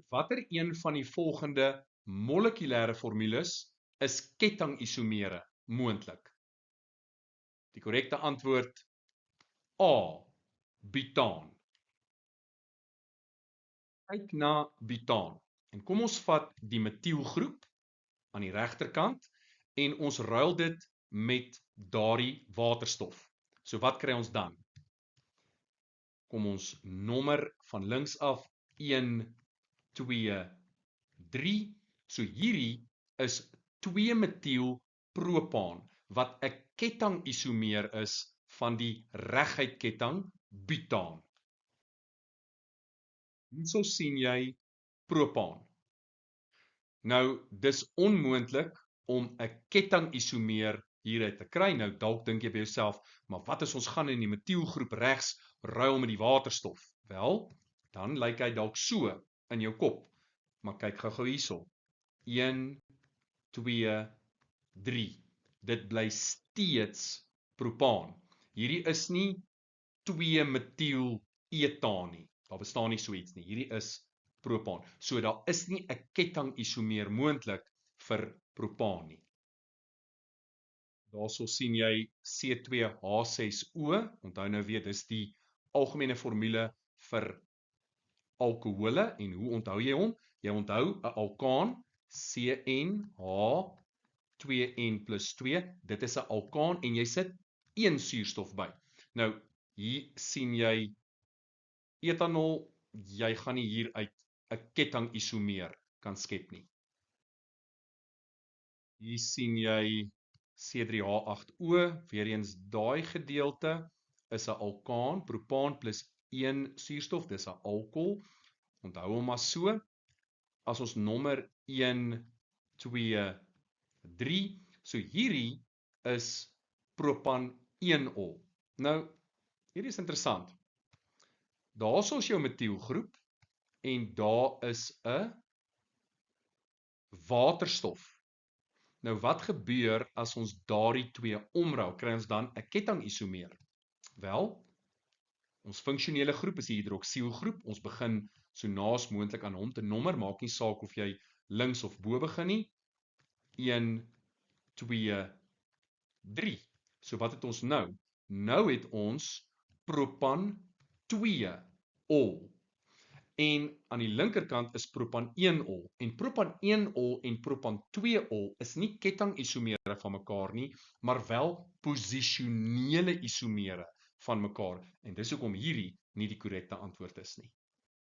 Watter een van die volgende molekulêre formules is kettingisomere moontlik? Die korrekte antwoord A, butaan. Kyk na butaan. En kom ons vat die metielgroep aan die regterkant en ons ruil dit met daardie waterstof. So wat kry ons dan? Kom ons nommer van links af 1, 2, 3. So hierdie is 2-metielpropaan wat 'n kettingisomeer is van die reguit ketting butaan. Hierso sien jy propaan. Nou, dis onmoontlik om 'n kettingisomeer hieruit te kry. Nou dalk dink jy by jouself, maar wat as ons gaan in die metielgroep regs ruil met die waterstof? Wel, dan lyk hy dalk so in jou kop. Maar kyk gou-gou hierso. 1, 2, 3. Dit bly steeds propaan. Hierdie is nie 2-metiel-etaan nie. Daar bestaan nie so iets nie. Hierdie is propaan. So daar is nie 'n kettingisomeer moontlik vir propaan nie. Daarso sien jy C2H6O. Onthou nou weer, dis die algemene formule vir alkohole. En hoe onthou jy hom? Jy onthou 'n alkaan, CnH2n+2. Dit is 'n alkaan en jy sit 1 suurstof by. Nou, hier sien jy etanol. Jy gaan nie hier uit 'n kettingisomeer kan skep nie. Hier sien jy C3H8O, weer eens daai gedeelte is 'n alkaan, propaan plus 1 suurstof, dis 'n alkohol. Onthou hom maar so. As ons nommer 1, 2, 3, so hierdie is propan-1-ol. Nou, hierdie is interessant. Daarso is jou metielgroep en daar is 'n waterstof. Nou wat gebeur as ons daardie twee omruil? Kry ons dan 'n kettingisomeer? Wel, ons funksionele groep is die hidroksielgroep. Ons begin so naas moontlik aan hom te nommer, maak nie saak of jy links of bo begin nie. 1, 2, 3. So wat het ons nou? Nou het ons propan-2-ol. En aan die linkerkant is propan-1-ol. En propan-1-ol en propan-2-ol is nie kettingisomere van mekaar nie, maar wel posisionele isomere van mekaar. En dis hoekom hierdie nie die korrekte antwoord is nie.